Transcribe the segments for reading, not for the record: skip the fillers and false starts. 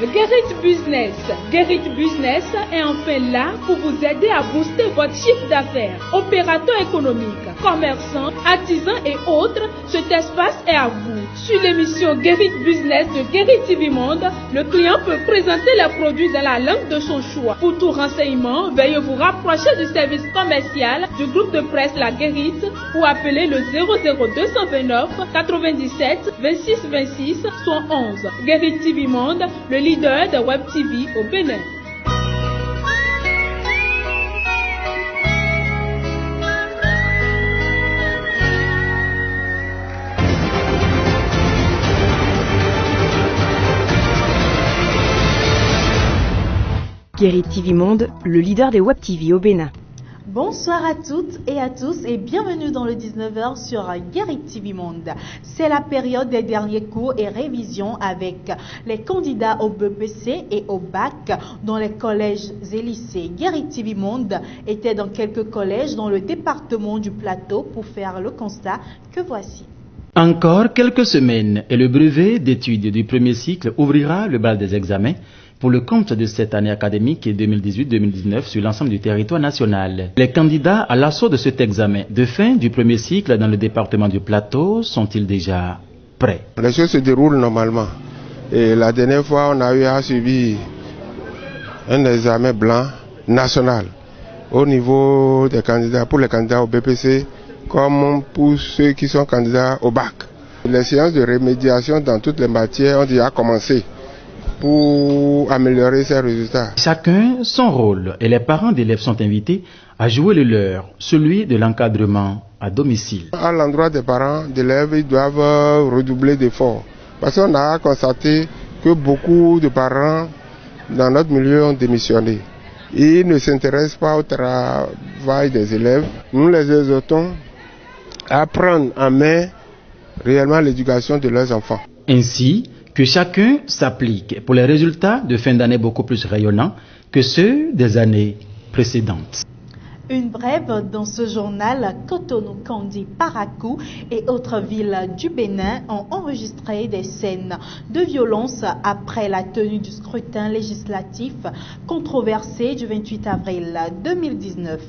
Guérit Business. Guérit Business est enfin là pour vous aider à booster votre chiffre d'affaires. Opérateurs économiques, commerçants, artisans et autres, cet espace est à vous. Sur l'émission Guérit Business de Guérit TV Monde, le client peut présenter les produits dans la langue de son choix. Pour tout renseignement, veuillez vous rapprocher du service commercial du groupe de presse La Guérite ou appeler le 00229 97 26 26 111. Guérit TV Monde, le leader de Web TV au Bénin. Guérit TV Monde, le leader des Web TV au Bénin. Bonsoir à toutes et à tous et bienvenue dans le 19h sur Guérit TV Monde. C'est la période des derniers cours et révisions avec les candidats au BEPC et au BAC dans les collèges et lycées. Guérit TV Monde était dans quelques collèges dans le département du Plateau pour faire le constat que voici. Encore quelques semaines et le brevet d'études du premier cycle ouvrira le bal des examens pour le compte de cette année académique 2018-2019 sur l'ensemble du territoire national. Les candidats à l'assaut de cet examen de fin du premier cycle dans le département du Plateau sont-ils déjà prêts? Les choses se déroulent normalement. Et la dernière fois, on a eu à subir un examen blanc national au niveau des candidats, pour les candidats au BPC, comme pour ceux qui sont candidats au BAC. Les séances de remédiation dans toutes les matières ont déjà commencé pour améliorer ses résultats. Chacun son rôle et les parents d'élèves sont invités à jouer le leur, celui de l'encadrement à domicile. À l'endroit des parents d'élèves, ils doivent redoubler d'efforts parce qu'on a constaté que beaucoup de parents dans notre milieu ont démissionné. Ils ne s'intéressent pas au travail des élèves. Nous les exhortons à prendre en main réellement l'éducation de leurs enfants. Ainsi que chacun s'applique pour les résultats de fin d'année beaucoup plus rayonnants que ceux des années précédentes. Une brève dans ce journal, Cotonou, Kandi, Parakou et autres villes du Bénin ont enregistré des scènes de violence après la tenue du scrutin législatif controversé du 28 avril 2019.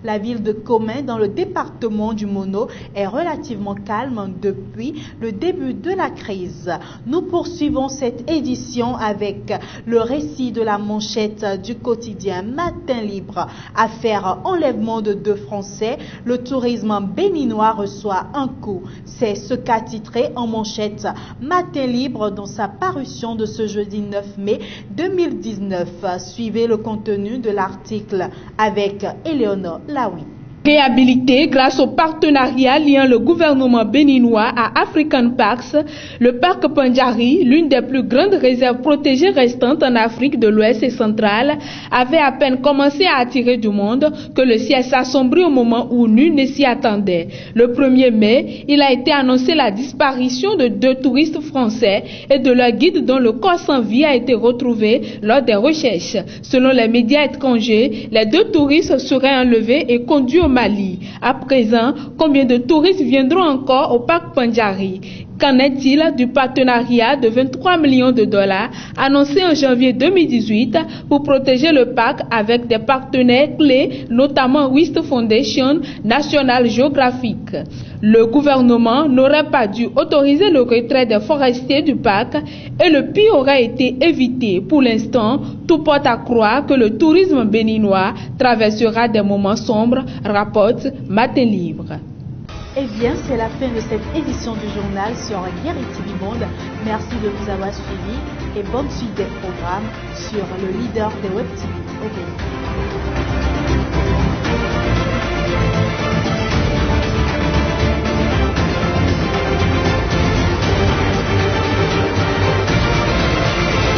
La ville de Commin, dans le département du Mono, est relativement calme depuis le début de la crise. Nous poursuivons cette édition avec le récit de la manchette du quotidien Matin Libre. Affaire enlèvement de 2 Français, le tourisme béninois reçoit un coup. C'est ce qu'a titré en manchette Matin Libre dans sa parution de ce jeudi 9 mai 2019. Suivez le contenu de l'article avec Éléonore Laoui. Réhabilité grâce au partenariat liant le gouvernement béninois à African Parks, le parc Pandjari, l'une des plus grandes réserves protégées restantes en Afrique de l'Ouest et centrale, avait à peine commencé à attirer du monde que le ciel s'assombrit au moment où nul ne s'y attendait. Le 1er mai, il a été annoncé la disparition de 2 touristes français et de leur guide dont le corps sans vie a été retrouvé lors des recherches. Selon les médias étrangers, les 2 touristes seraient enlevés et conduits au Mali. À présent, combien de touristes viendront encore au parc Pandjari? Qu'en est-il du partenariat de 23 millions de dollars annoncé en janvier 2018 pour protéger le parc avec des partenaires clés, notamment Wist Foundation, National Geographic? Le gouvernement n'aurait pas dû autoriser le retrait des forestiers du parc et le pire aurait été évité. Pour l'instant, tout porte à croire que le tourisme béninois traversera des moments sombres, rapporte Matin Libre. Eh bien, c'est la fin de cette édition du journal sur Guérit TV Monde. Merci de nous avoir suivis et bonne suite des programmes sur le leader des Web TV.